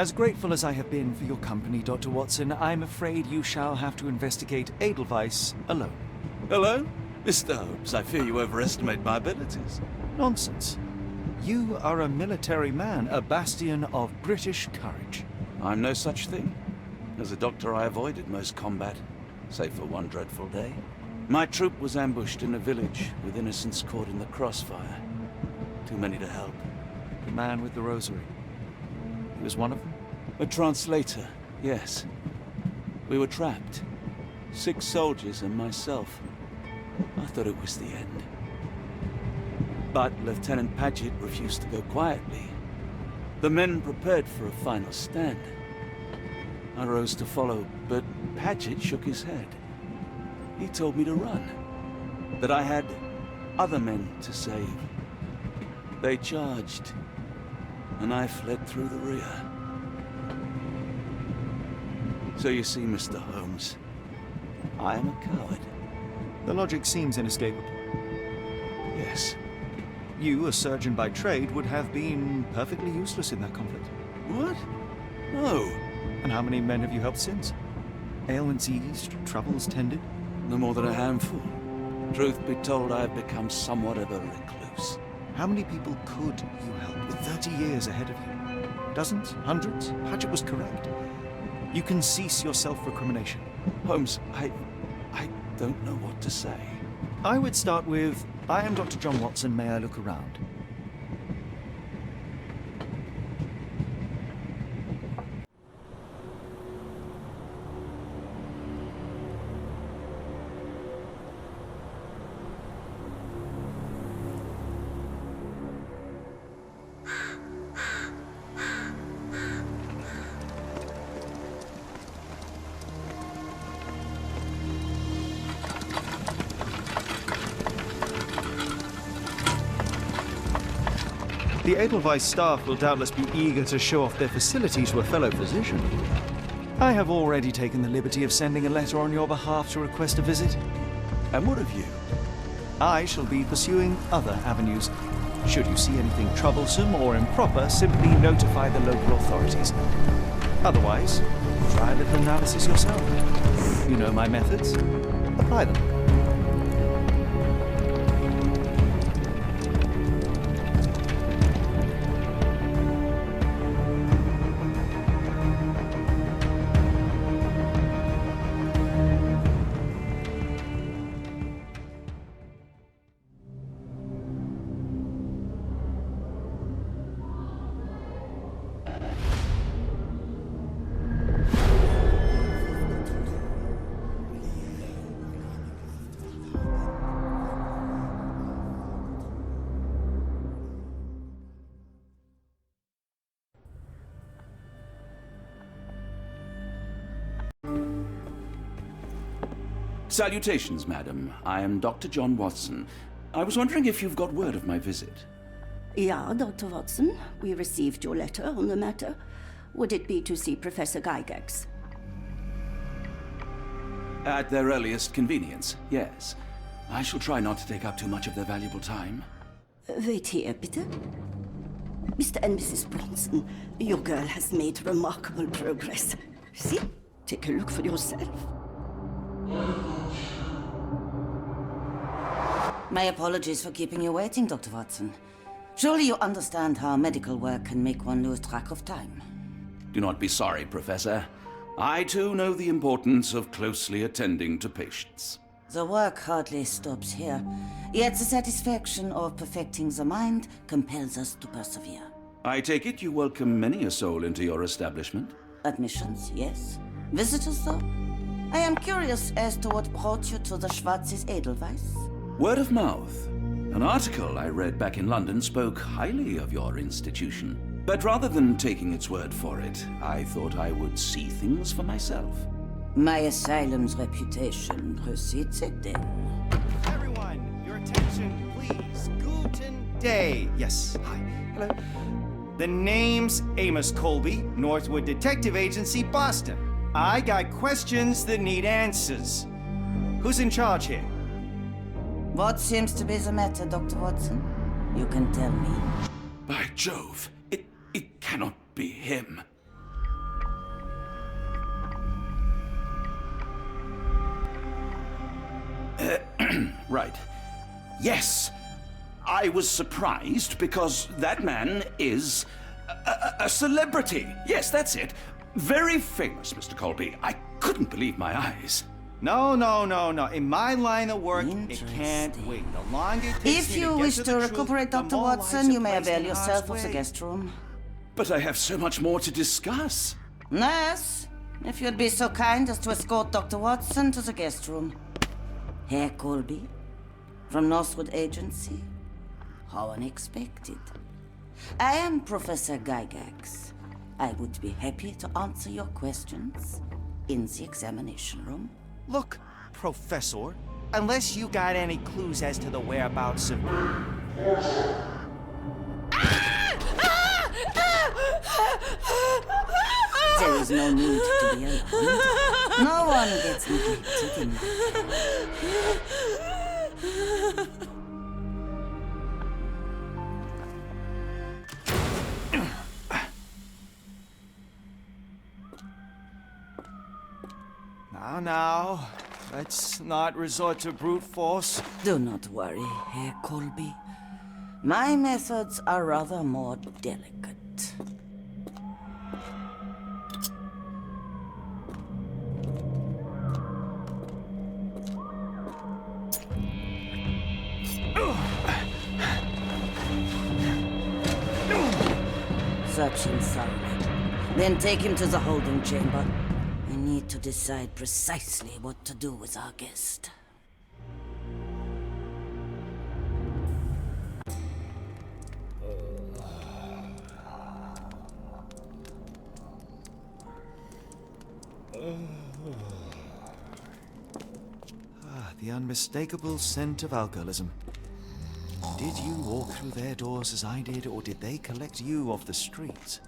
As grateful as I have been for your company, Dr. Watson, I'm afraid you shall have to investigate Edelweiss alone. Hello? Mr. Holmes, I fear you overestimate my abilities. Nonsense. You are a military man, a bastion of British courage. I'm no such thing. As a doctor, I avoided most combat, save for one dreadful day. My troop was ambushed in a village, with innocents caught in the crossfire. Too many to help. The man with the rosary. He was one of them? A translator, yes. We were trapped. 6 soldiers and myself. I thought it was the end. But Lieutenant Paget refused to go quietly. The men prepared for a final stand. I rose to follow, but Paget shook his head. He told me to run. That I had other men to save. They charged, and I fled through the rear. So you see, Mr. Holmes, I am a coward. The logic seems inescapable. Yes. You, a surgeon by trade, would have been perfectly useless in that conflict. What? No. And how many men have you helped since? Ailments eased, troubles tended? No more than a handful. Truth be told, I have become somewhat of a recluse. How many people could you help with 30 years ahead of you? Dozens? Hundreds? Paget was correct. You can cease your self-recrimination. Holmes, I don't know what to say. I would start with, I am Dr. John Watson, may I look around? The Edelweiss staff will doubtless be eager to show off their facility to a fellow physician. I have already taken the liberty of sending a letter on your behalf to request a visit. And what of you? I shall be pursuing other avenues. Should you see anything troublesome or improper, simply notify the local authorities. Otherwise, try a little analysis yourself. You know my methods. Apply them. Salutations, madam. I am Dr. John Watson. I was wondering if you've got word of my visit. Yeah, Dr. Watson. We received your letter on the matter. Would it be to see Professor Gygax? At their earliest convenience, yes. I shall try not to take up too much of their valuable time. Wait here, bitte. Mr. and Mrs. Bronson, your girl has made remarkable progress. See? Take a look for yourself. My apologies for keeping you waiting, Dr. Watson. Surely you understand how medical work can make one lose track of time. Do not be sorry, Professor. I too know the importance of closely attending to patients. The work hardly stops here, yet the satisfaction of perfecting the mind compels us to persevere. I take it you welcome many a soul into your establishment? Admissions, yes. Visitors, though? I am curious as to what brought you to the Schwarzes Edelweiss. Word of mouth. An article I read back in London spoke highly of your institution. But rather than taking its word for it, I thought I would see things for myself. My asylum's reputation precedes it, then. Everyone, your attention, please. Guten day. Yes, hi. Hello. The name's Amos Colby, Northwood Detective Agency, Boston. I got questions that need answers. Who's in charge here? What seems to be the matter, Dr. Watson? You can tell me. By Jove, it cannot be him. Right. Yes. I was surprised because that man is a celebrity. Yes, that's it. Very famous, Mr. Colby. I couldn't believe my eyes. No. In my line of work, it can't wait. The longer it takes If me you to get wish to to the truth, recuperate, the Dr. more Watson, lives you are may placed avail in yourself harm's of the way. guest room. But I have so much more to discuss. Nurse, if you'd be so kind as to escort Dr. Watson to the guest room. Herr Colby, from Northwood Agency. How unexpected. I am Professor Gygax. I would be happy to answer your questions in the examination room. Look, Professor, unless you got any clues as to the whereabouts of... There is no need to be alarmed. No one gets neglected in my Now, let's not resort to brute force. Do not worry, Herr Colby. My methods are rather more delicate. Search him thoroughly. Then take him to the holding chamber. I need to decide precisely what to do with our guest. The unmistakable scent of alcoholism. Did you walk through their doors as I did, or did they collect you off the streets?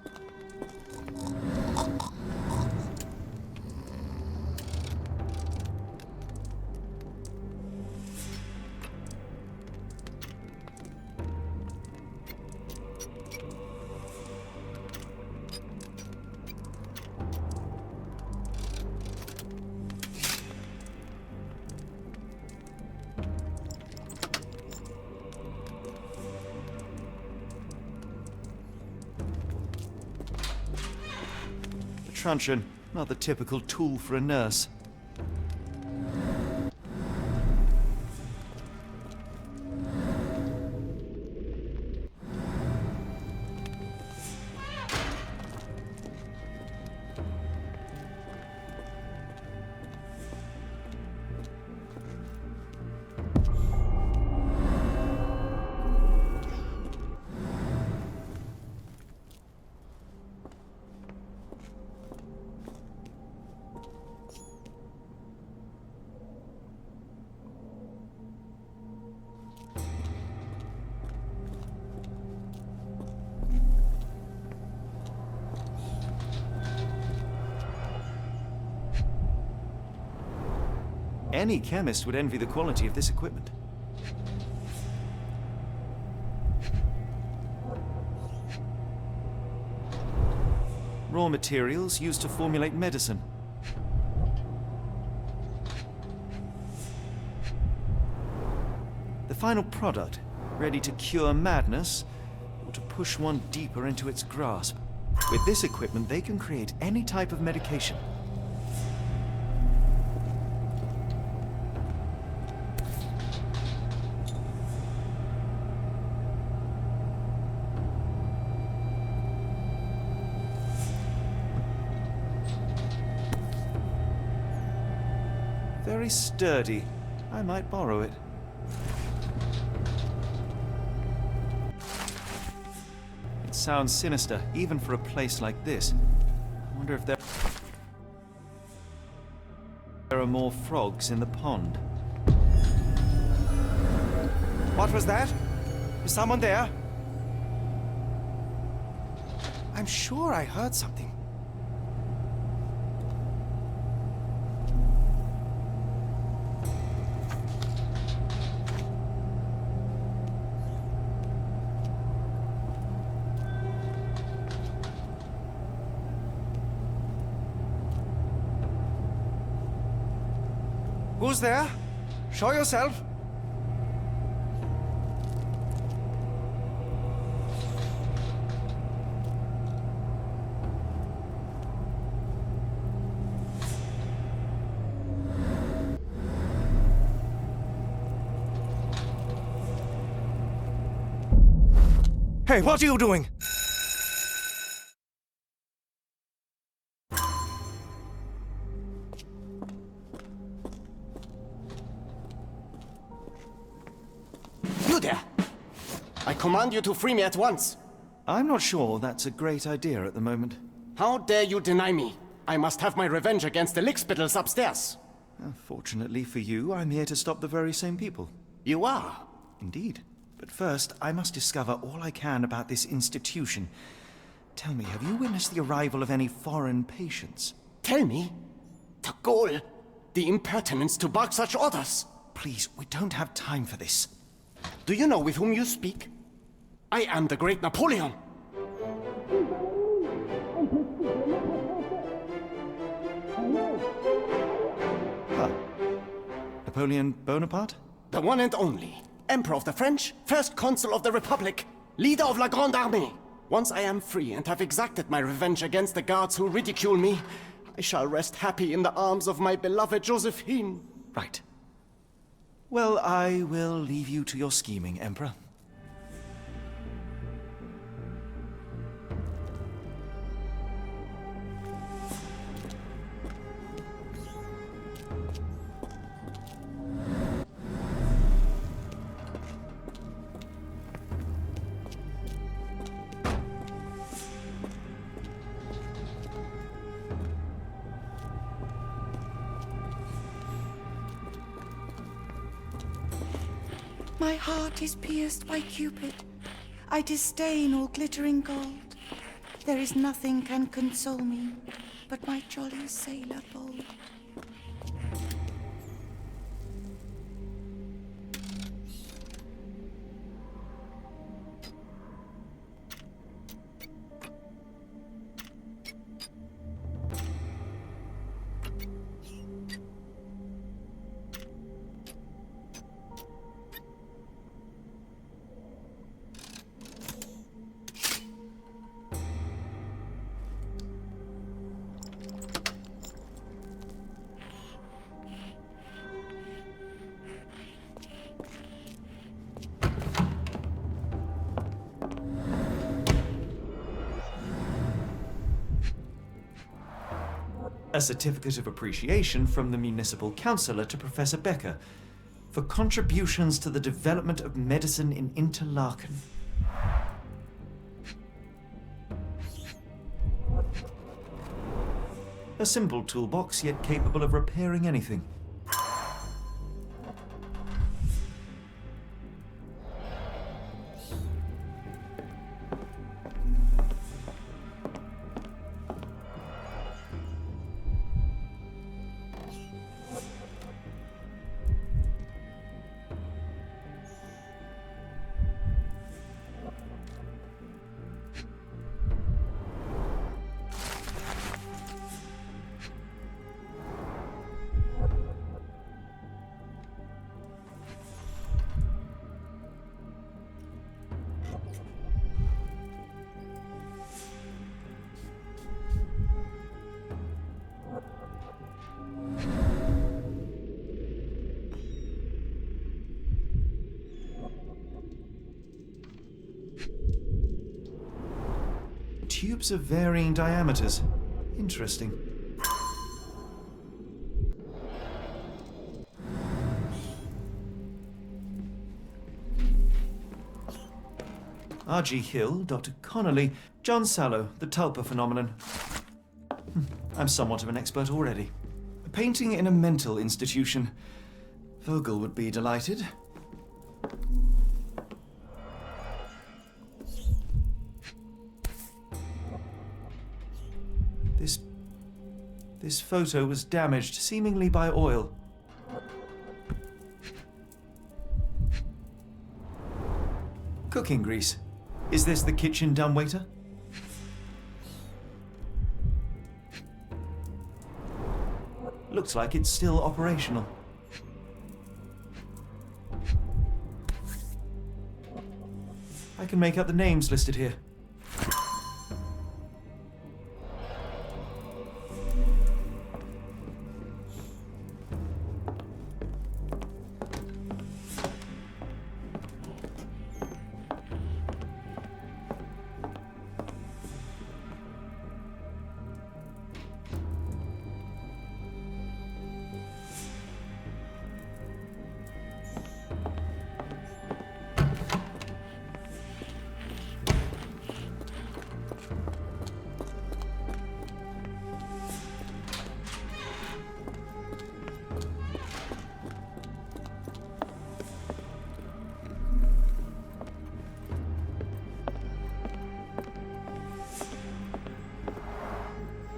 Truncheon, not the typical tool for a nurse. Any chemist would envy the quality of this equipment. Raw materials used to formulate medicine. The final product, ready to cure madness, or to push one deeper into its grasp. With this equipment, they can create any type of medication. Very sturdy. I might borrow it. It sounds sinister, even for a place like this. I wonder if there are more frogs in the pond. What was that? Is someone there? I'm sure I heard something. Who's there? Show yourself. Hey, what are you doing? You there! I command you to free me at once. I'm not sure that's a great idea at the moment. How dare you deny me? I must have my revenge against the lickspittles upstairs. Fortunately for you, I'm here to stop the very same people. You are? Indeed. But first, I must discover all I can about this institution. Tell me, have you witnessed the arrival of any foreign patients? Tell me? The gall, the impertinence to bark such orders. Please, we don't have time for this. Do you know with whom you speak? I am the great Napoleon. Napoleon Bonaparte? The one and only. Emperor of the French, First Consul of the Republic, leader of La Grande Armée. Once I am free and have exacted my revenge against the guards who ridicule me, I shall rest happy in the arms of my beloved Josephine. Right. Well, I will leave you to your scheming, Emperor. My heart is pierced by Cupid. I disdain all glittering gold. There is nothing can console me but my jolly sailor bold. A certificate of appreciation from the municipal councillor to Professor Becker for contributions to the development of medicine in Interlaken. A simple toolbox, yet capable of repairing anything. Tubes of varying diameters. Interesting. R.G. Hill, Dr. Connolly, John Sallow, the Tulpa phenomenon. I'm somewhat of an expert already. A painting in a mental institution. Vogel would be delighted. This photo was damaged, seemingly by oil. Cooking grease. Is this the kitchen dumbwaiter? Looks like it's still operational. I can make out the names listed here.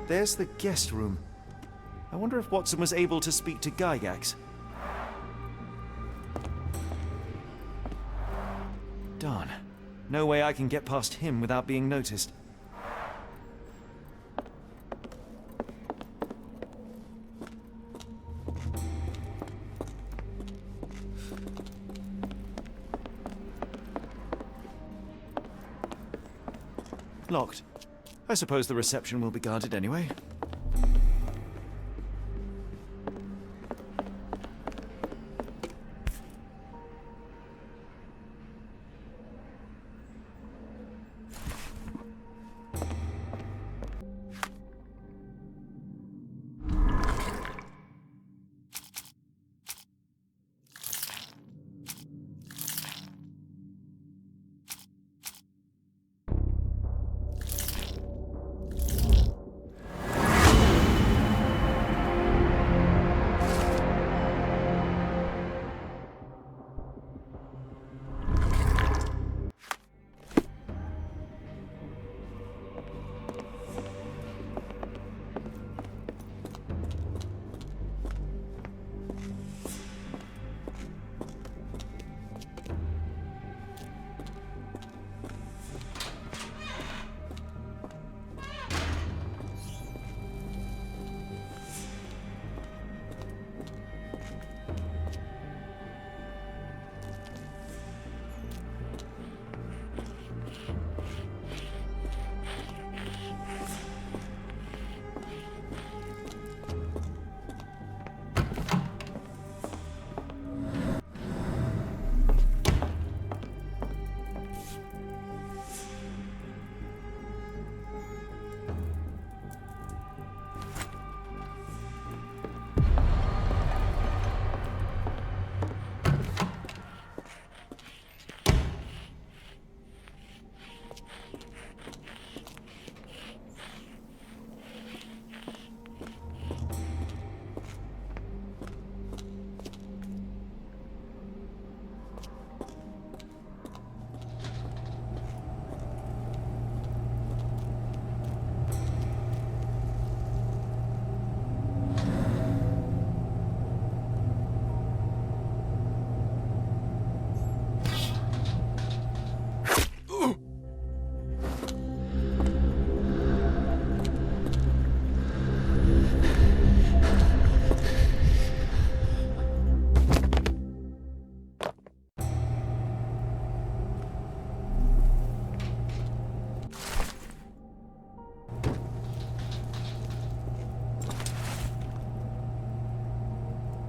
there's the guest room. I wonder if Watson was able to speak to Gygax. Darn. No way I can get past him without being noticed. Locked. I suppose the reception will be guarded anyway.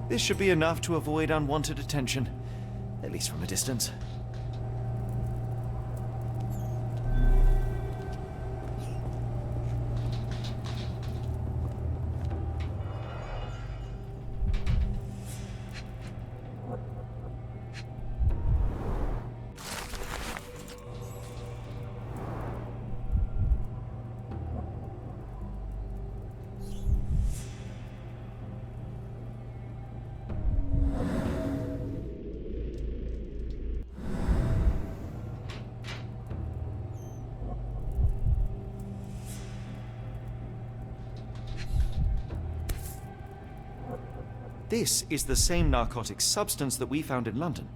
This should be enough to avoid unwanted attention, at least from a distance. This is the same narcotic substance that we found in London.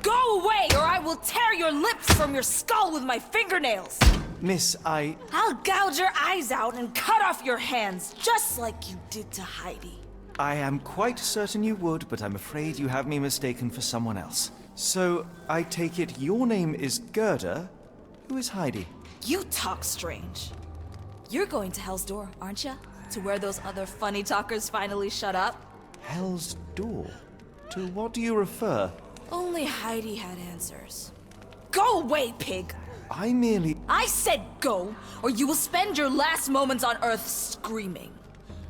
Go away, or I will tear your lips from your skull with my fingernails! Miss, I'll gouge your eyes out and cut off your hands, just like you did to Heidi. I am quite certain you would, but I'm afraid you have me mistaken for someone else. So, I take it your name is Gerda? Who is Heidi? You talk strange. You're going to Hell's Door, aren't you? To where those other funny talkers finally shut up? Hell's Door? To what do you refer? Only Heidi had answers. Go away, pig! I merely... I said go, or you will spend your last moments on Earth screaming.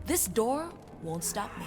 This door won't stop me.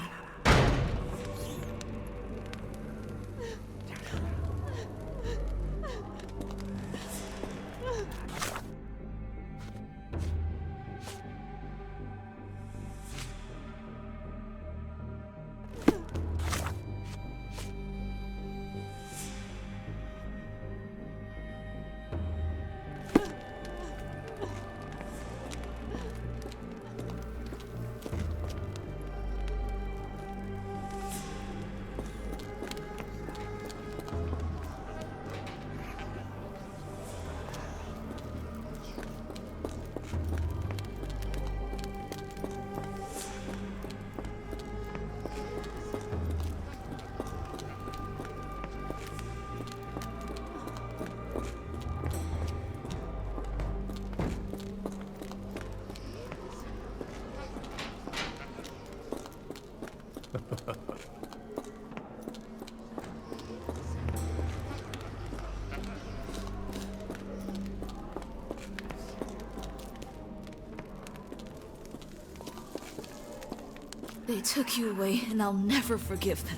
They took you away, and I'll never forgive them.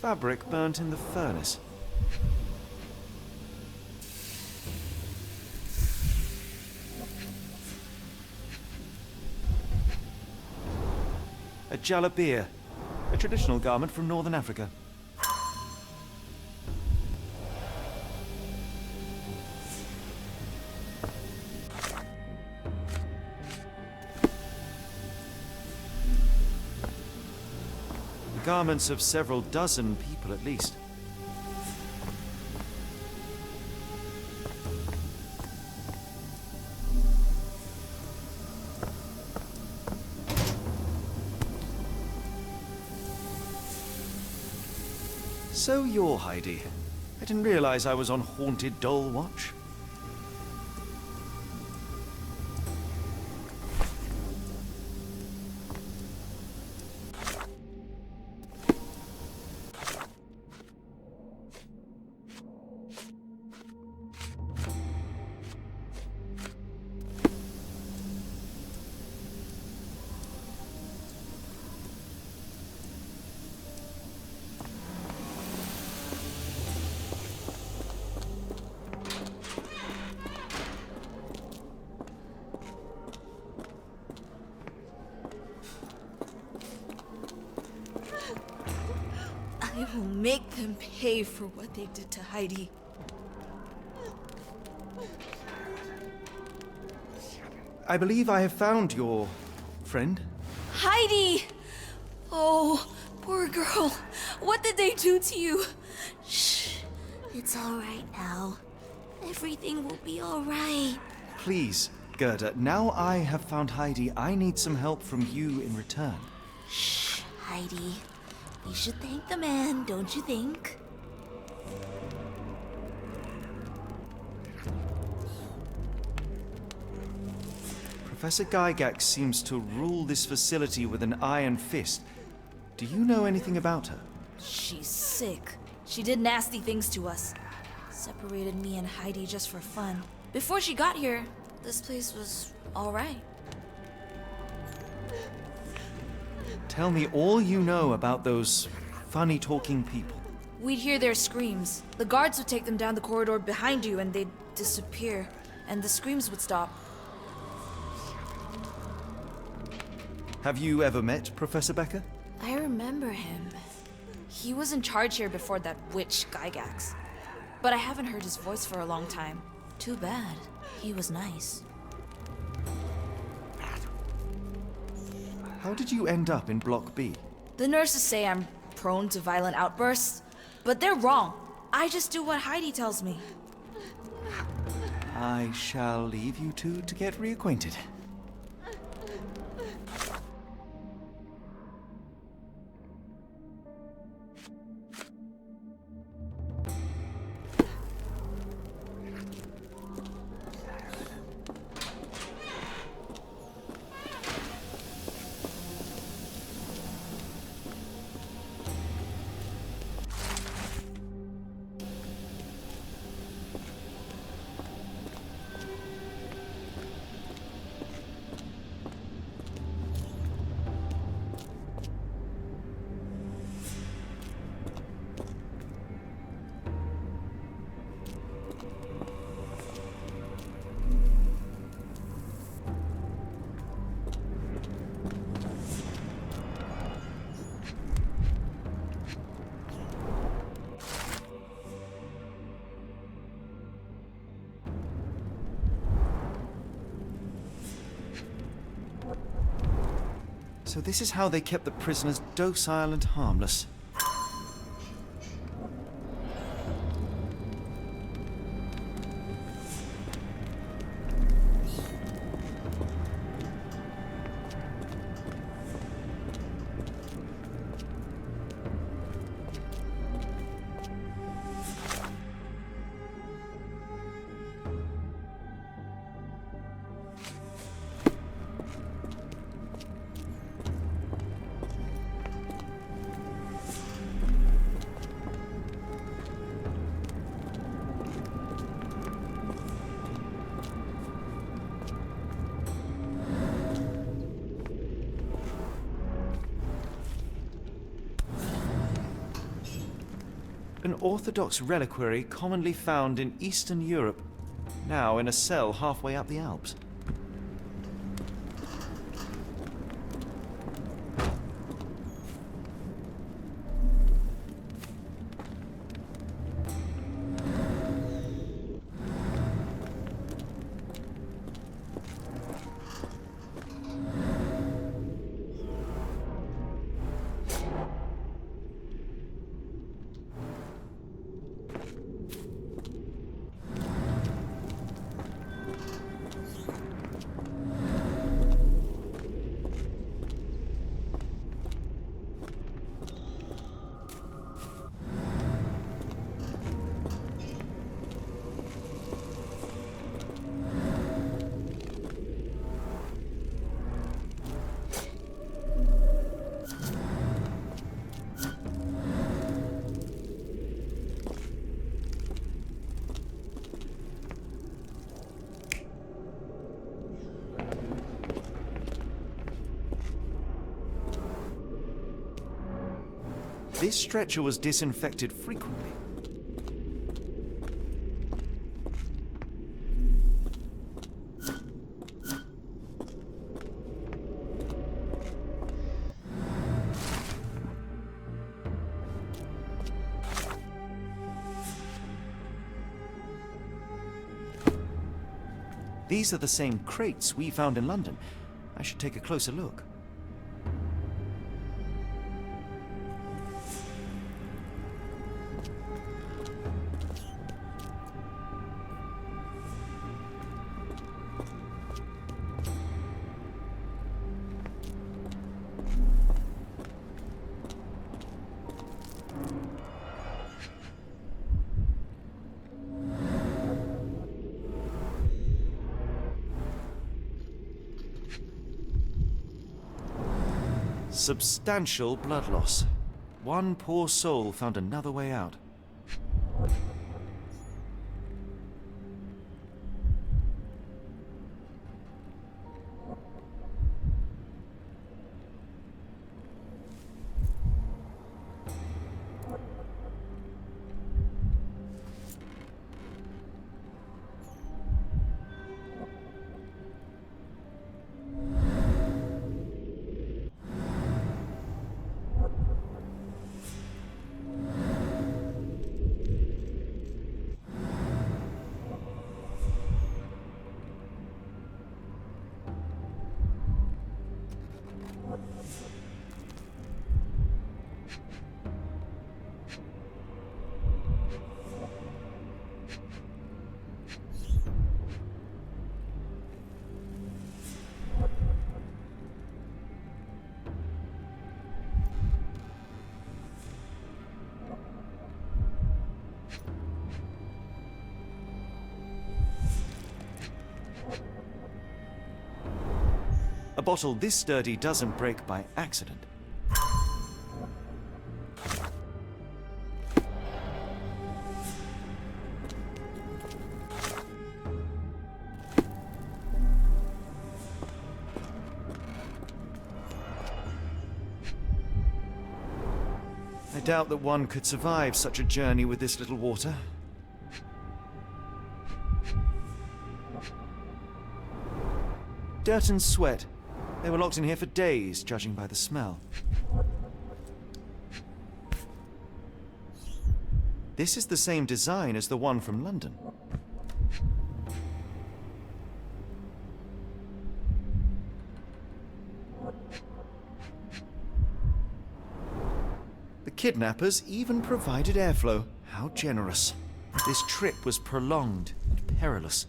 Fabric burnt in the furnace. A jalabia, a traditional garment from northern Africa. The garments of several dozen people at least. So you're Heidi. I didn't realize I was on Haunted Doll Watch. I will make them pay for what they did to Heidi. I believe I have found your friend. Heidi! Oh, poor girl. What did they do to you? Shh. It's all right now. Everything will be all right. Please, Gerda, now I have found Heidi, I need some help from you in return. Shh, Heidi. We should thank the man, don't you think? Professor Gygax seems to rule this facility with an iron fist. Do you know anything about her? She's sick. She did nasty things to us. Separated me and Heidi just for fun. Before she got here, this place was all right. Tell me all you know about those funny-talking people. We'd hear their screams. The guards would take them down the corridor behind you and they'd disappear. And the screams would stop. Have you ever met Professor Becker? I remember him. He was in charge here before that witch Gygax. But I haven't heard his voice for a long time. Too bad. He was nice. How did you end up in Block B? The nurses say I'm prone to violent outbursts, but they're wrong. I just do what Heidi tells me. I shall leave you two to get reacquainted. So this is how they kept the prisoners docile and harmless. An Orthodox reliquary commonly found in Eastern Europe, now in a cell halfway up the Alps. This stretcher was disinfected frequently. These are the same crates we found in London. I should take a closer look. Substantial blood loss. One poor soul found another way out. bottle this sturdy doesn't break by accident. I doubt that one could survive such a journey with this little water. Dirt and sweat. They were locked in here for days, judging by the smell. This is the same design as the one from London. The kidnappers even provided airflow. How generous. This trip was prolonged and perilous.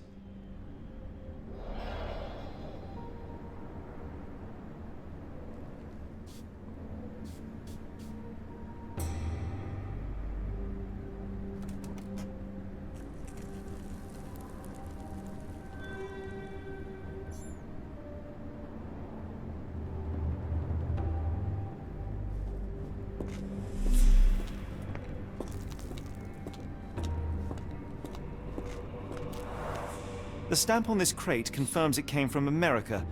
The stamp on this crate confirms it came from America.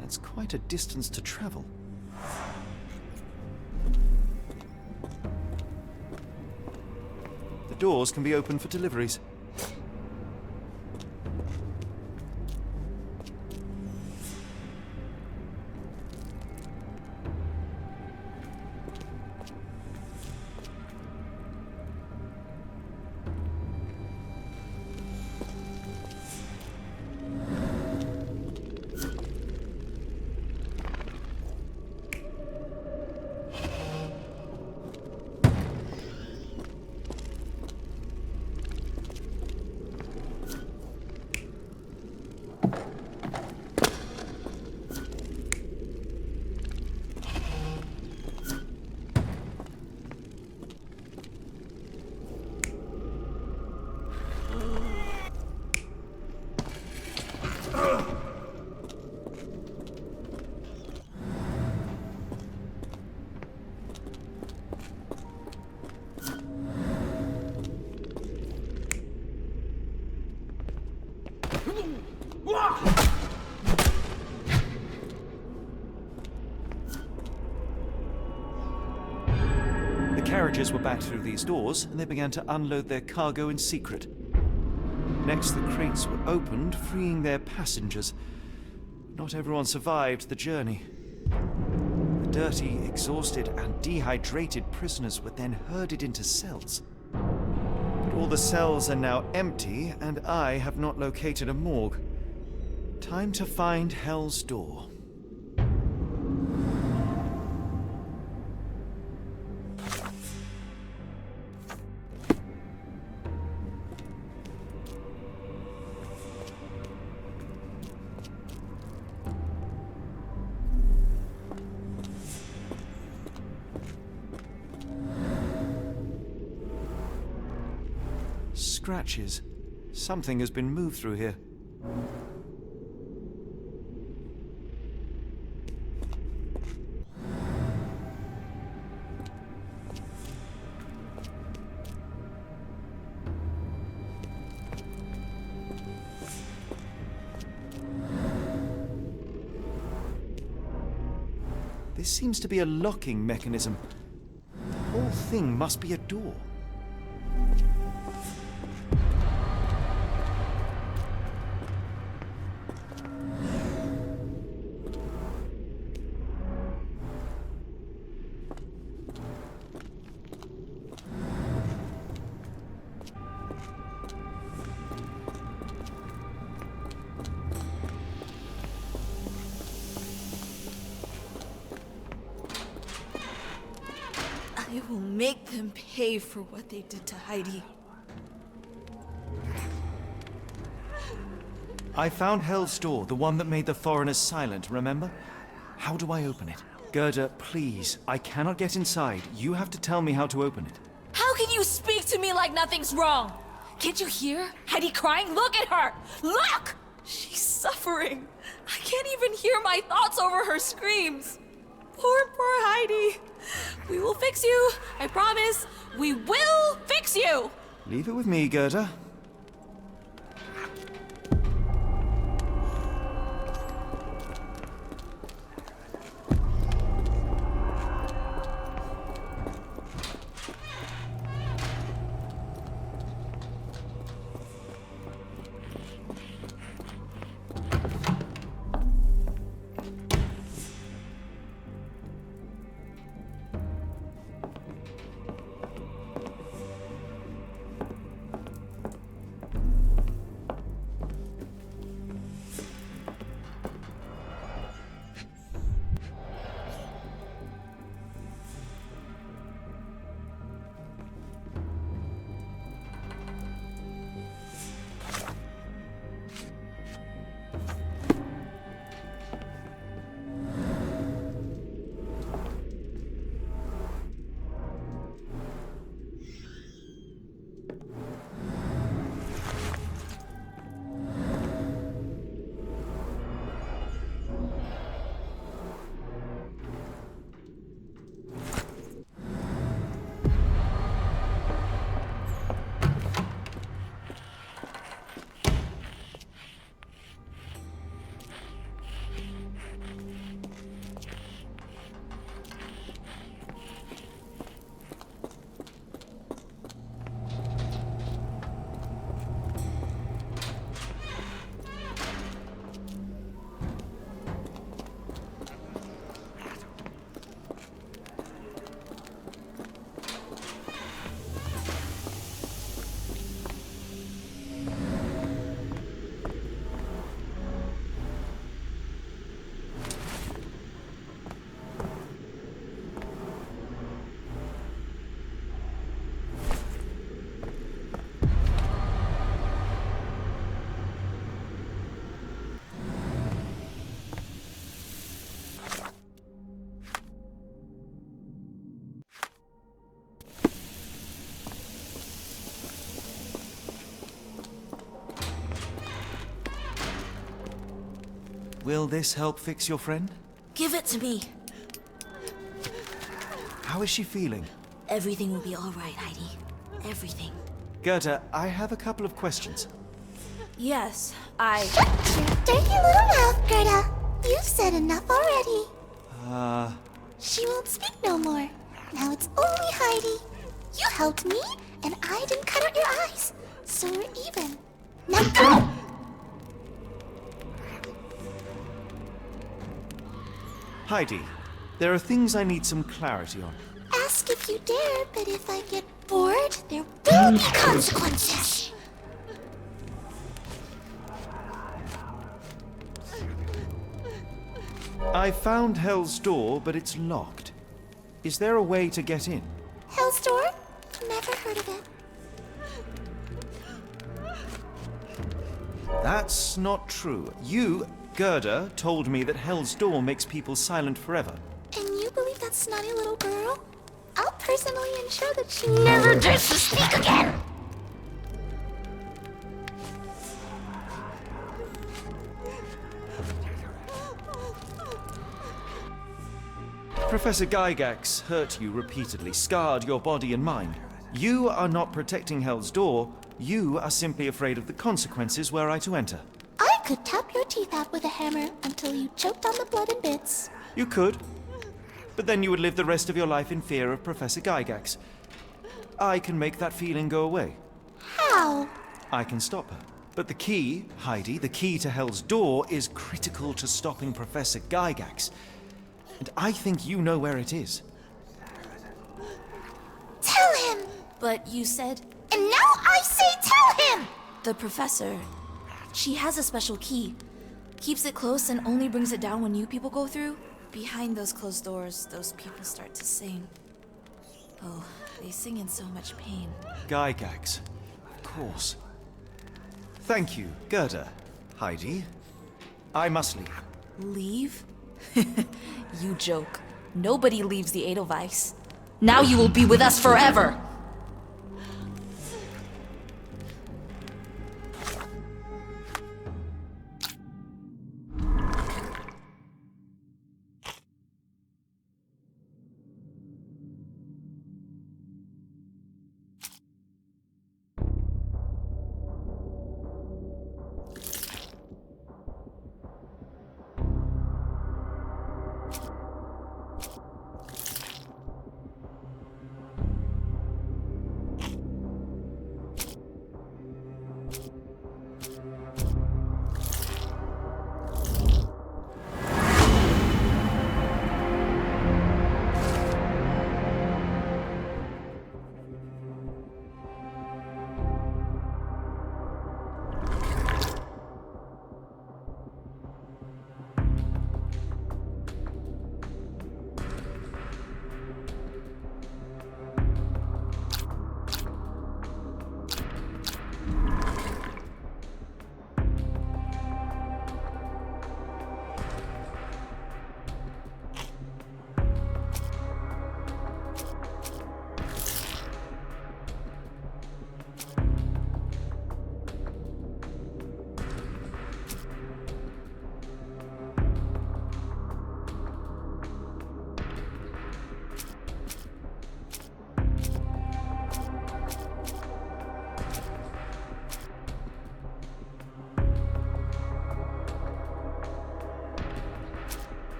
That's quite a distance to travel. The doors can be opened for deliveries. The carriages were backed through these doors, and they began to unload their cargo in secret. Next, the crates were opened, freeing their passengers. Not everyone survived the journey. The dirty, exhausted, and dehydrated prisoners were then herded into cells. But all the cells are now empty, and I have not located a morgue. Time to find Hell's Door. Scratches. Something has been moved through here. This seems to be a locking mechanism. The whole thing must be a door. I will make them pay for what they did to Heidi. I found Hell's Door, the one that made the foreigners silent, remember? How do I open it? Gerda, please. I cannot get inside. You have to tell me how to open it. How can you speak to me like nothing's wrong? Can't you hear Heidi crying? Look at her! Look! She's suffering. I can't even hear my thoughts over her screams. Poor Heidi. We will fix you. I promise. We will fix you. Leave it with me, Gerda. Will this help fix your friend? Give it to me. How is she feeling? Everything will be all right, Heidi. Everything. Gerda, I have a couple of questions. Yes, Shut your dirty little mouth, Gerda. You've said enough already. She won't speak no more. Now it's only Heidi. You helped me, and I didn't cut out your eyes. So we're even. Now go! Heidi, there are things I need some clarity on. Ask if you dare, but if I get bored, there will be consequences. I found Hell's Door, but it's locked. Is there a way to get in? Hell's Door? Never heard of it. That's not true. You, Gerda, told me that Hell's Door makes people silent forever. And you believe that snotty little girl? I'll personally ensure that she never dares to speak again! Professor Gygax hurt you repeatedly, scarred your body and mind. You are not protecting Hell's Door. You are simply afraid of the consequences were I to enter. I could tap your teeth out with a hammer until you choked on the blood in bits. You could. But then you would live the rest of your life in fear of Professor Gygax. I can make that feeling go away. How? I can stop her. But the key, Heidi, the key to Hell's Door is critical to stopping Professor Gygax. And I think you know where it is. Tell him! but you said And now I say tell him! the professor. She has a special key. Keeps it close and only brings it down when new people go through. Behind those closed doors, those people start to sing. Oh, they sing in so much pain. Gygax. Of course. Thank you, Gerda. Heidi. I must leave. Leave? You joke. Nobody leaves the Edelweiss. Now you will be with us forever!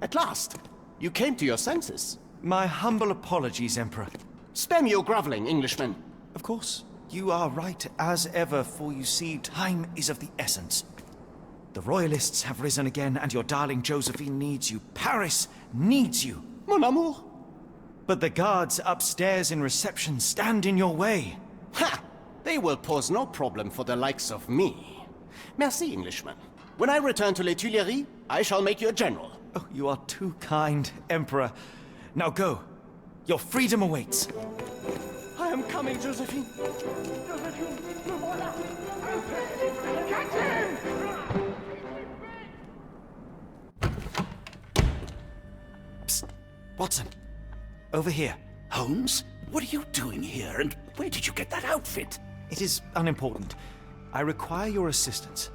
At last! You came to your senses. My humble apologies, Emperor. Spare me your groveling, Englishman. Of course, you are right as ever, for you see, time is of the essence. The royalists have risen again, and your darling Josephine needs you. Paris needs you. Mon amour. But the guards upstairs in reception stand in your way. Ha! They will pose no problem for the likes of me. Merci, Englishman. When I return to Les Tuileries, I shall make you a general. Oh, you are too kind, Emperor. Now go. Your freedom awaits. I am coming, Josephine. Psst. Watson. Over here. Holmes? What are you doing here, and where did you get that outfit? It is unimportant. I require your assistance.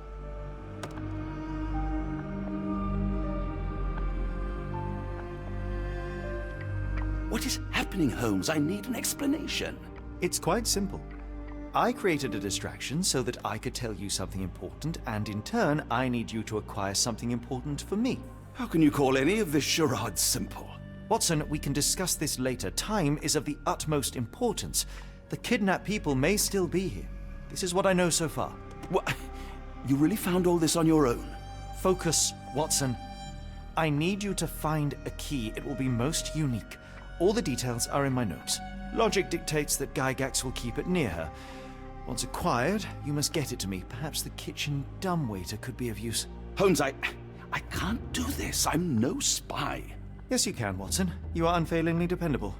What is happening, Holmes? I need an explanation. It's quite simple. I created a distraction so that I could tell you something important, and in turn, I need you to acquire something important for me. How can you call any of this charade simple? Watson, we can discuss this later. Time is of the utmost importance. The kidnapped people may still be here. This is what I know so far. What? You really found all this on your own? Focus, Watson. I need you to find a key. It will be most unique. All the details are in my notes. Logic dictates that Gygax will keep it near her. Once acquired, you must get it to me. Perhaps the kitchen dumbwaiter could be of use. Holmes, I can't do this. I'm no spy. Yes, you can, Watson. You are unfailingly dependable.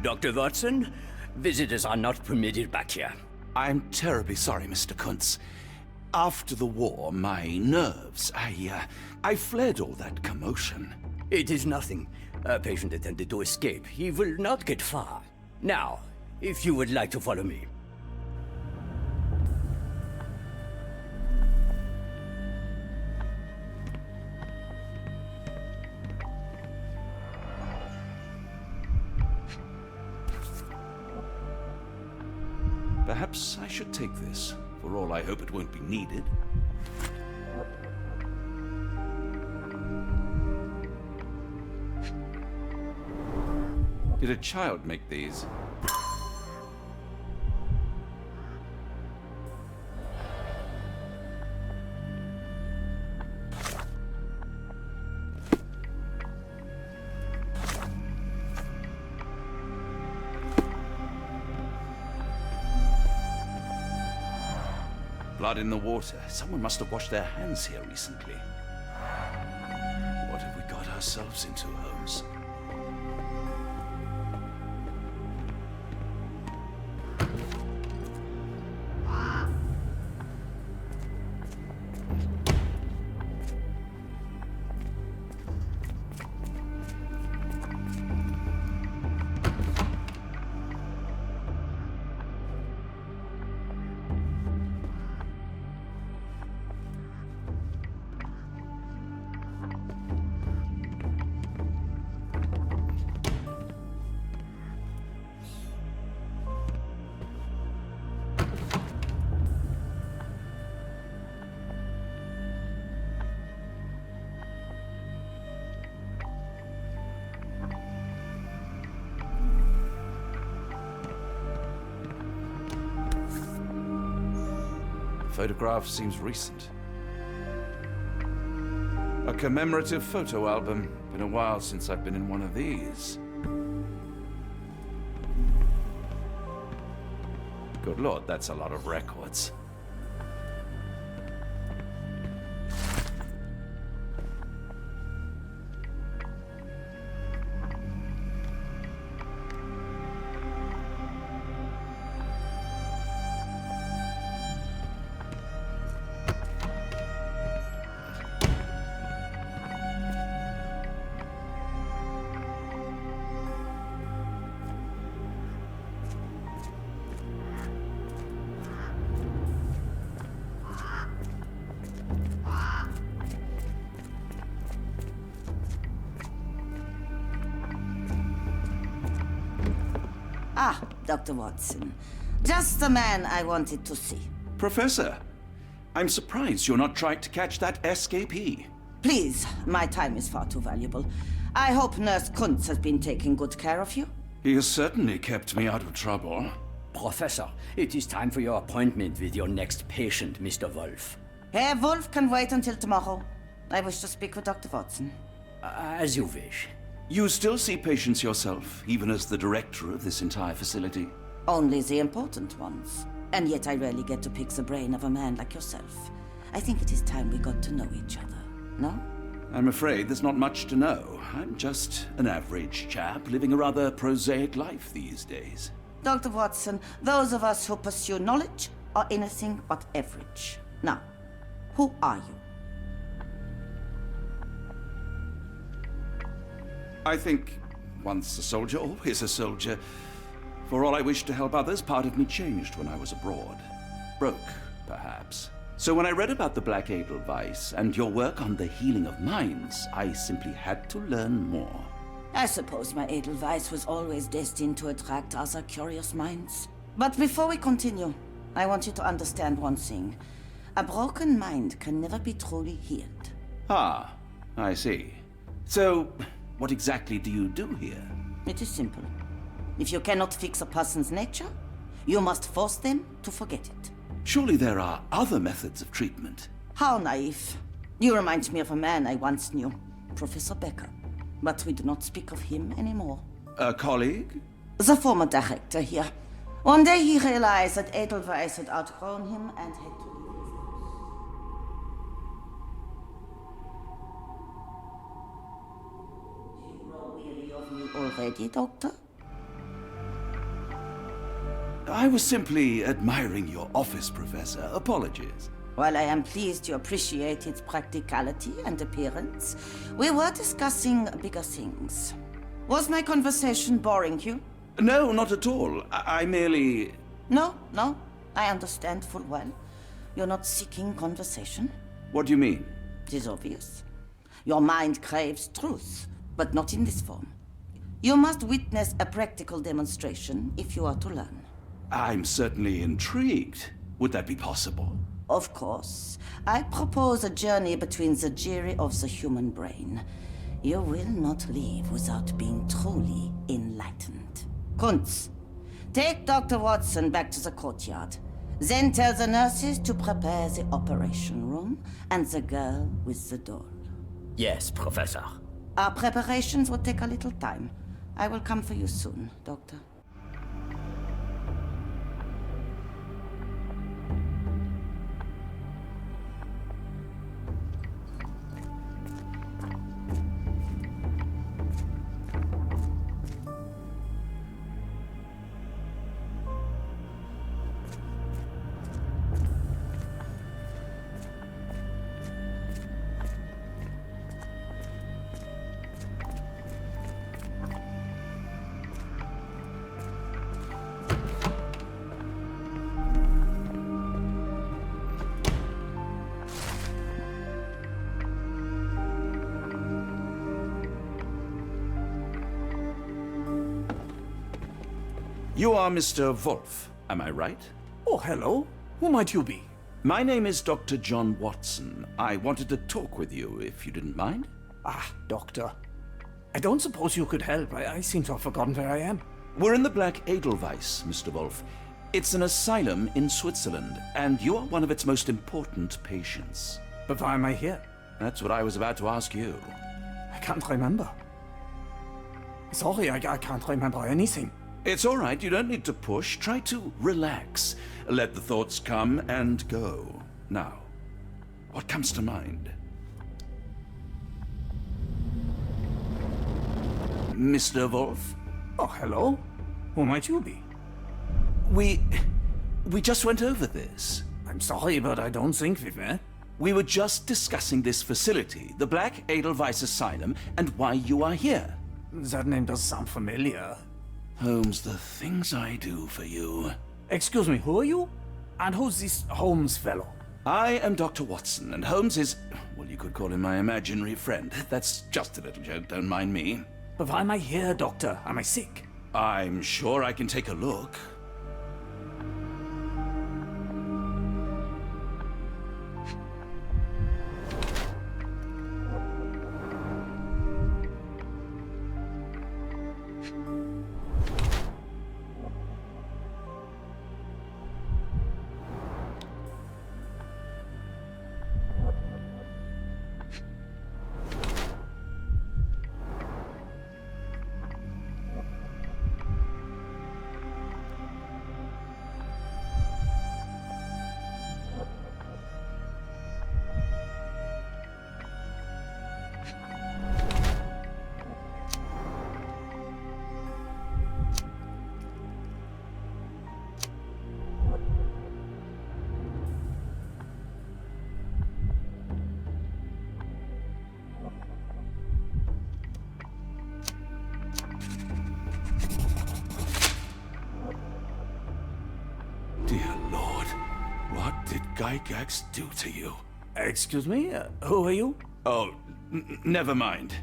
Dr. Watson, visitors are not permitted back here. I'm terribly sorry, Mr. Kuntz. After the war, my nerves, I fled all that commotion. It is nothing. A patient attempted to escape. He will not get far. Now, if you would like to follow me. Perhaps I should take this. For all I hope it won't be needed. Did a child make these? Blood in the water. Someone must have washed their hands here recently. What have we got ourselves into, Holmes? Photograph seems recent. A commemorative photo album. Been a while since I've been in one of these. Good Lord, that's a lot of records. Ah, Dr. Watson. Just the man I wanted to see. Professor, I'm surprised you're not trying to catch that escapee. Please, my time is far too valuable. I hope Nurse Kuntz has been taking good care of you. He has certainly kept me out of trouble. Professor, it is time for your appointment with your next patient, Mr. Wolf. Herr Wolf can wait until tomorrow. I wish to speak with Dr. Watson. As you wish. You still see patients yourself, even as the director of this entire facility? Only the important ones. And yet I rarely get to pick the brain of a man like yourself. I think it is time we got to know each other, no? I'm afraid there's not much to know. I'm just an average chap living a rather prosaic life these days. Dr. Watson, those of us who pursue knowledge are anything but average. Now, who are you? I think once a soldier, always a soldier. For all I wished to help others, part of me changed when I was abroad. Broke, perhaps. So when I read about the Black Edelweiss and your work on the healing of minds, I simply had to learn more. I suppose my Edelweiss was always destined to attract other curious minds. But before we continue, I want you to understand one thing. A broken mind can never be truly healed. Ah, I see. So, what exactly do you do here? It is simple. If you cannot fix a person's nature, you must force them to forget it. Surely there are other methods of treatment. How naive. You remind me of a man I once knew, Professor Becker. But we do not speak of him anymore. A colleague? The former director here. One day he realized that Edelweiss had outgrown him and had to leave his house. Do you grow weary of me already, Doctor? I was simply admiring your office, Professor. Apologies. While I am pleased you appreciate its practicality and appearance, we were discussing bigger things. Was my conversation boring you? No, not at all. I merely... No, I understand full well. You're not seeking conversation. What do you mean? It is obvious. Your mind craves truth, but not in this form. You must witness a practical demonstration if you are to learn. I'm certainly intrigued. Would that be possible? Of course. I propose a journey between the jury of the human brain. You will not leave without being truly enlightened. Kuntz, take Dr. Watson back to the courtyard. Then tell the nurses to prepare the operation room and the girl with the doll. Yes, Professor. Our preparations will take a little time. I will come for you soon, Doctor. You are Mr. Wolf, am I right? Oh, hello. Who might you be? My name is Dr. John Watson. I wanted to talk with you, if you didn't mind. Ah, doctor. I don't suppose you could help. I seem to have forgotten where I am. We're in the Black Edelweiss, Mr. Wolf. It's an asylum in Switzerland, and you are one of its most important patients. But why am I here? That's what I was about to ask you. I can't remember. Sorry, I can't remember anything. It's all right. You don't need to push. Try to relax. Let the thoughts come and go. Now, what comes to mind? Mr. Wolf? Oh, hello. Who might you be? We just went over this. I'm sorry, but I don't think we've met. We were just discussing this facility, the Black Edelweiss Asylum, and why you are here. That name does sound familiar. Holmes, the things I do for you. Excuse me, who are you? And who's this Holmes fellow? I am Dr. Watson, and Holmes is, well, you could call him my imaginary friend. That's just a little joke, don't mind me. But why am I here, doctor? Am I sick? I'm sure I can take a look. Gygax do to you? Excuse me? Who are you? Oh, never mind.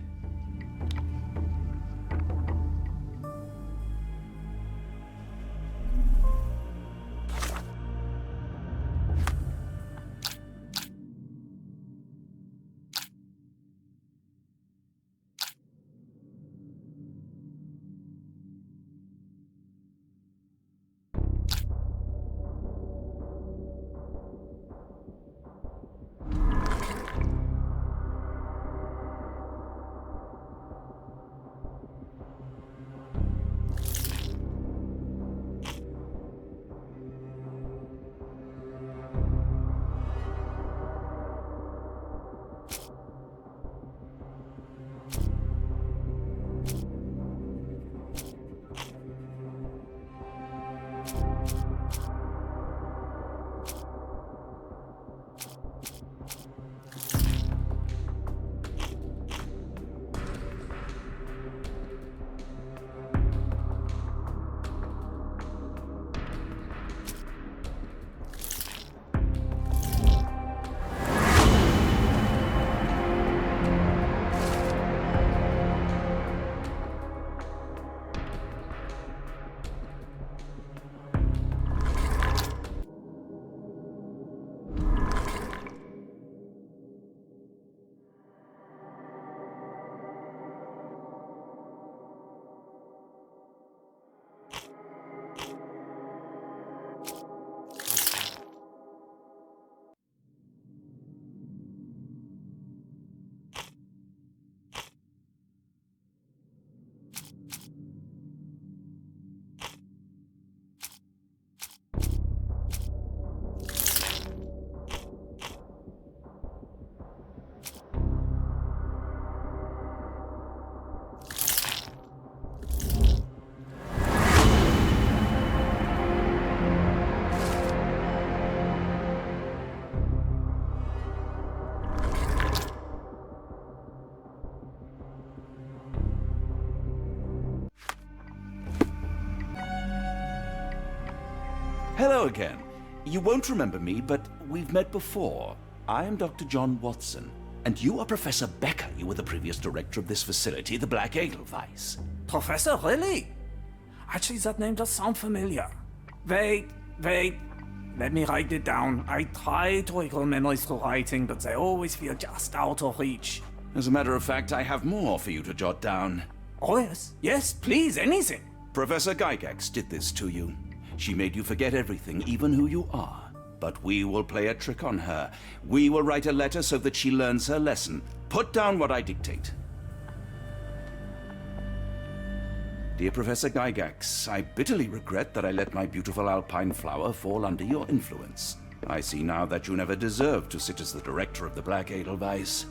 Hello again. You won't remember me, but we've met before. I am Dr. John Watson, and you are Professor Becker. You were the previous director of this facility, the Black Edelweiss. Professor, really? Actually, that name does sound familiar. Wait. Let me write it down. I try to recall memories through writing, but they always feel just out of reach. As a matter of fact, I have more for you to jot down. Oh, yes. Yes, please, anything. Professor Gygax did this to you. She made you forget everything, even who you are. But we will play a trick on her. We will write a letter so that she learns her lesson. Put down what I dictate. Dear Professor Gygax, I bitterly regret that I let my beautiful alpine flower fall under your influence. I see now that you never deserved to sit as the director of the Black Edelweiss.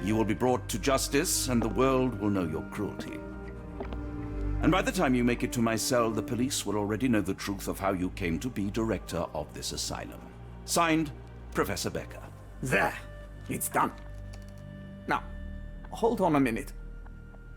You will be brought to justice, and the world will know your cruelty. And by the time you make it to my cell, the police will already know the truth of how you came to be director of this asylum. Signed, Professor Becker. There. It's done. Now, hold on a minute.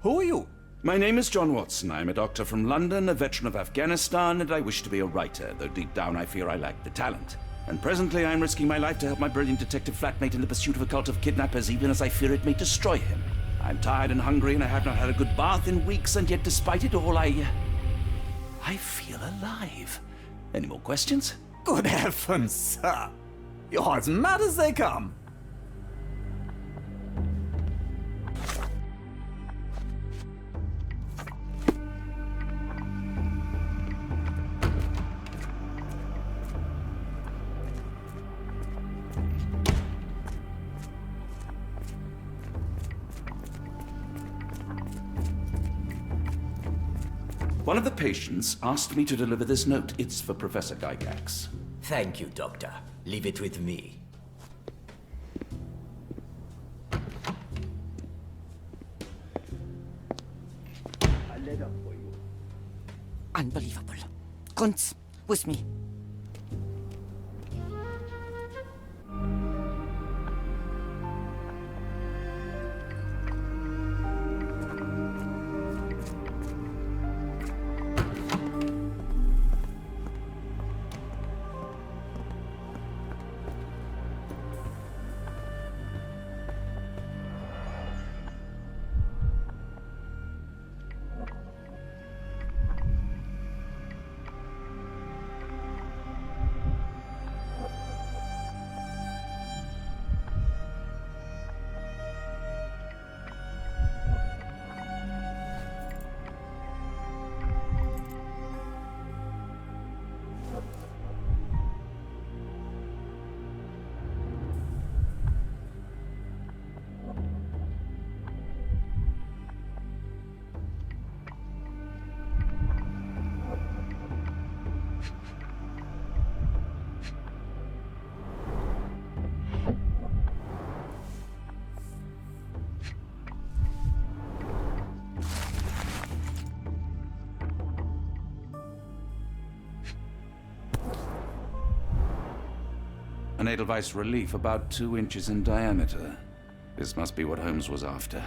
Who are you? My name is John Watson. I'm a doctor from London, a veteran of Afghanistan, and I wish to be a writer, though deep down I fear I lack the talent. And presently I'm risking my life to help my brilliant detective flatmate in the pursuit of a cult of kidnappers, even as I fear it may destroy him. I'm tired and hungry, and I have not had a good bath in weeks, and yet despite it all, I feel alive. Any more questions? Good heavens, sir. You're as mad as they come. One of the patients asked me to deliver this note. It's for Professor Gygax. Thank you, Doctor. Leave it with me. A letter for you. Unbelievable. Kunz, with me. An Edelweiss relief about 2 inches in diameter. This must be what Holmes was after.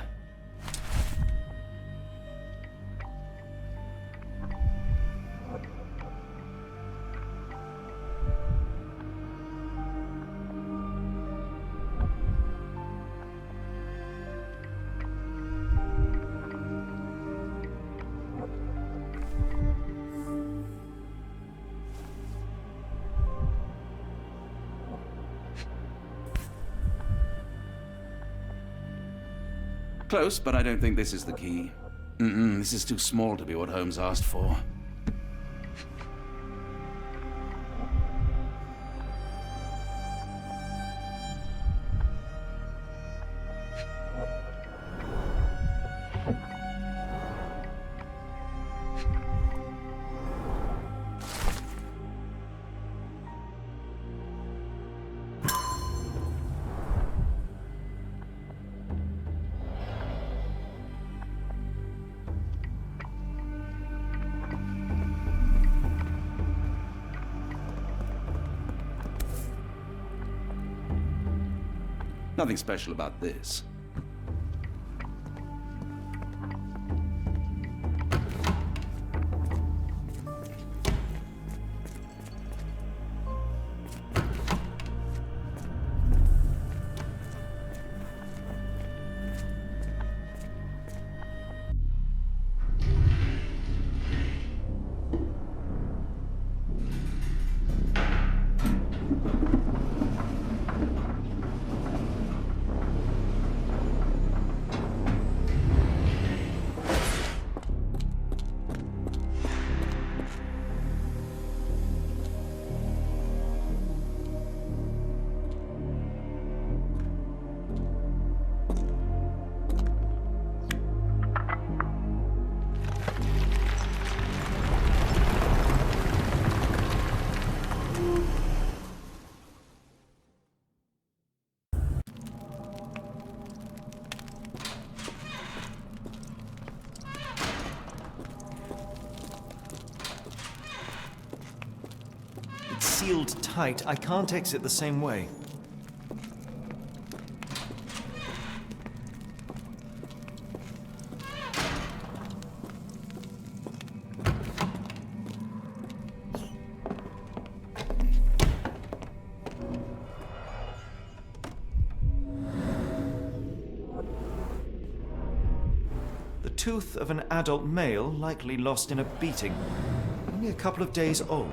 Close, but I don't think this is the key. This is too small to be what Holmes asked for. Nothing special about this. Sealed tight. I can't exit the same way. The tooth of an adult male, likely lost in a beating. Only a couple of days old.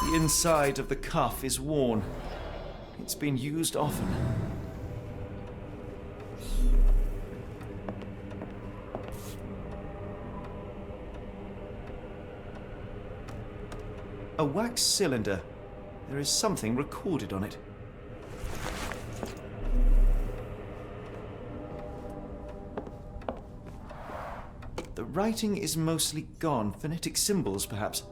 The inside of the cuff is worn. It's been used often. A wax cylinder. There is something recorded on it. The writing is mostly gone. Phonetic symbols, perhaps.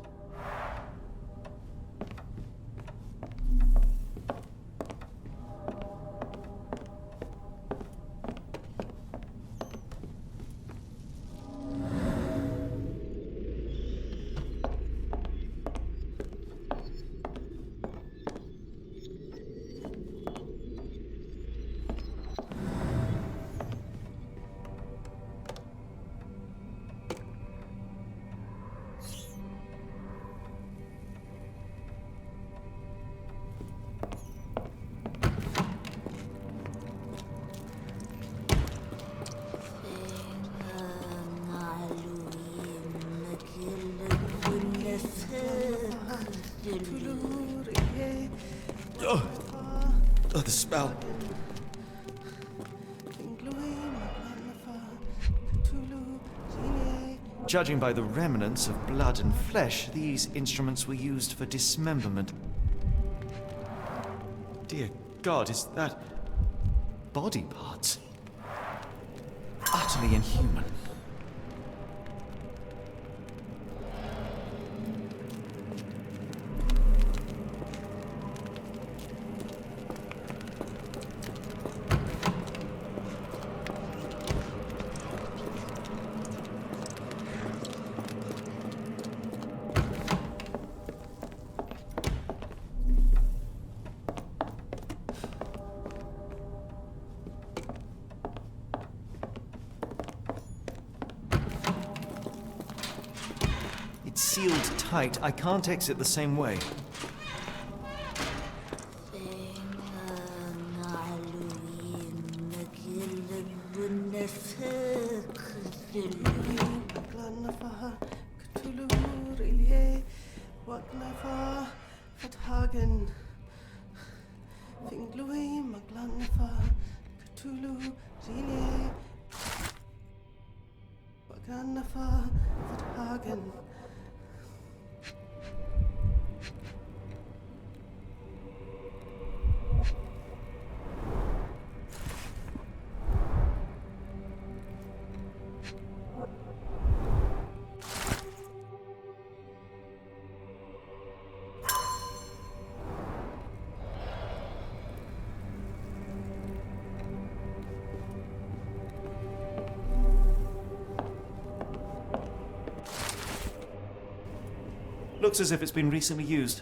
Oh, the smell. Judging by the remnants of blood and flesh, these instruments were used for dismemberment. Dear God, is that body parts? Utterly inhuman. sealed tight. I can't exit the same way. Looks as if it's been recently used.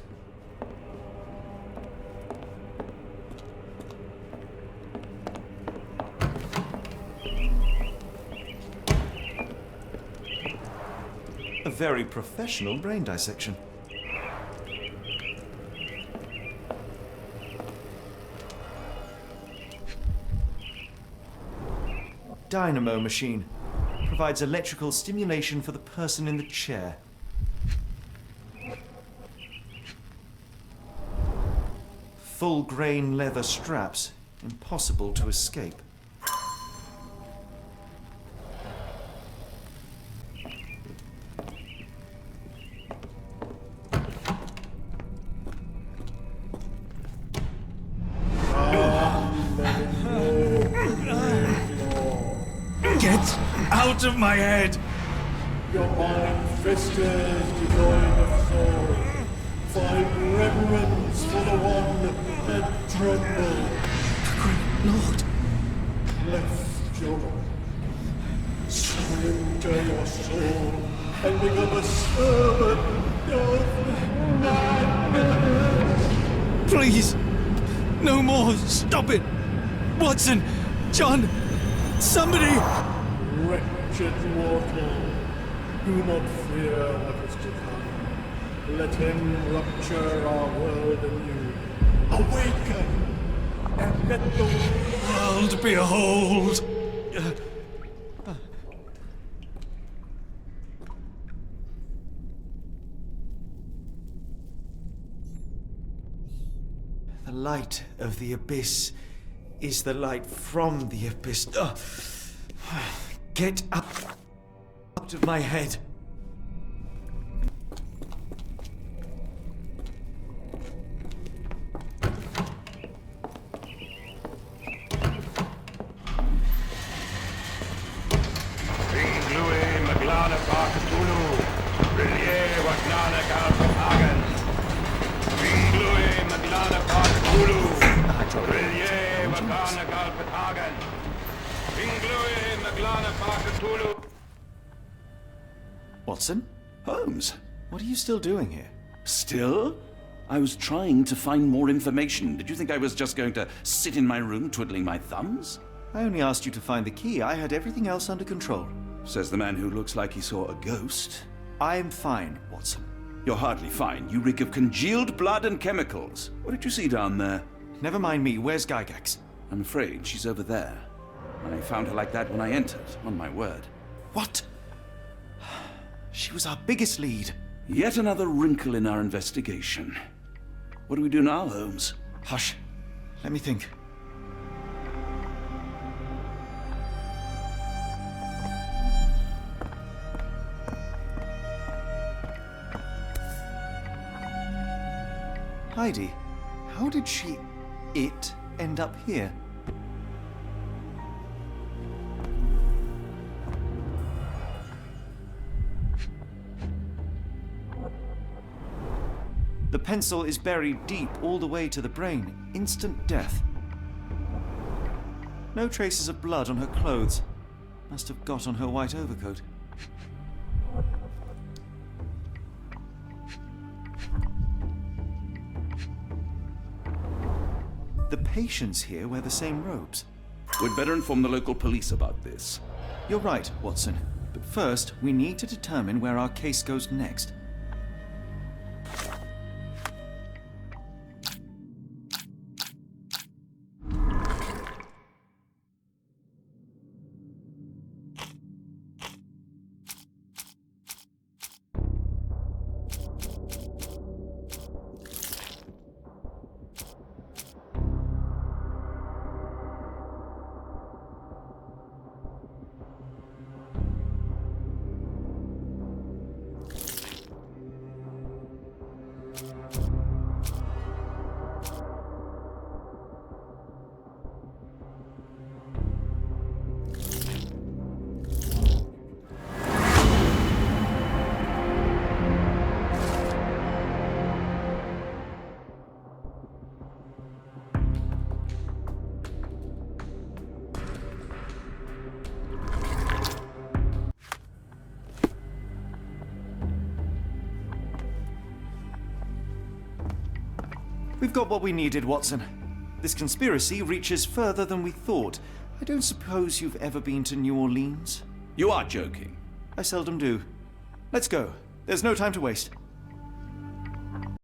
A very professional brain dissection. Dynamo machine. Provides electrical stimulation for the person in the chair. Full grain leather straps. Impossible to escape. Get out of my head! Your iron fist is devoid of soul. Find reverence for the one that trembled. Great Lord! Left your surrender your soul and become a servant of madness. Please! No more! Stop it! Watson! John! Somebody! Wretched mortal, do not fear what is to come. Let him rupture our world anew. Awaken! And let the World behold! The light of the abyss is the light from the abyss. Get up out of my head. Watson? Holmes? What are you still doing here? Still? I was trying to find more information. Did you think I was just going to sit in my room twiddling my thumbs? I only asked you to find the key. I had everything else under control. Says the man who looks like he saw a ghost. I'm fine, Watson. You're hardly fine. You reek of congealed blood and chemicals. What did you see down there? Never mind me. Where's Gygax? I'm afraid she's over there. I found her like that when I entered, on my word. What? She was our biggest lead. Yet another wrinkle in our investigation. What do we do now, Holmes? Hush. Let me think. Heidi, how did it end up here? The pencil is buried deep all the way to the brain. Instant death. No traces of blood on her clothes. Must have got on her white overcoat. The patients here wear the same robes. We'd better inform the local police about this. You're right, Watson. But first, we need to determine where our case goes next. We've got what we needed, Watson. This conspiracy reaches further than we thought. I don't suppose you've ever been to New Orleans? You are joking. I seldom do. Let's go. There's no time to waste.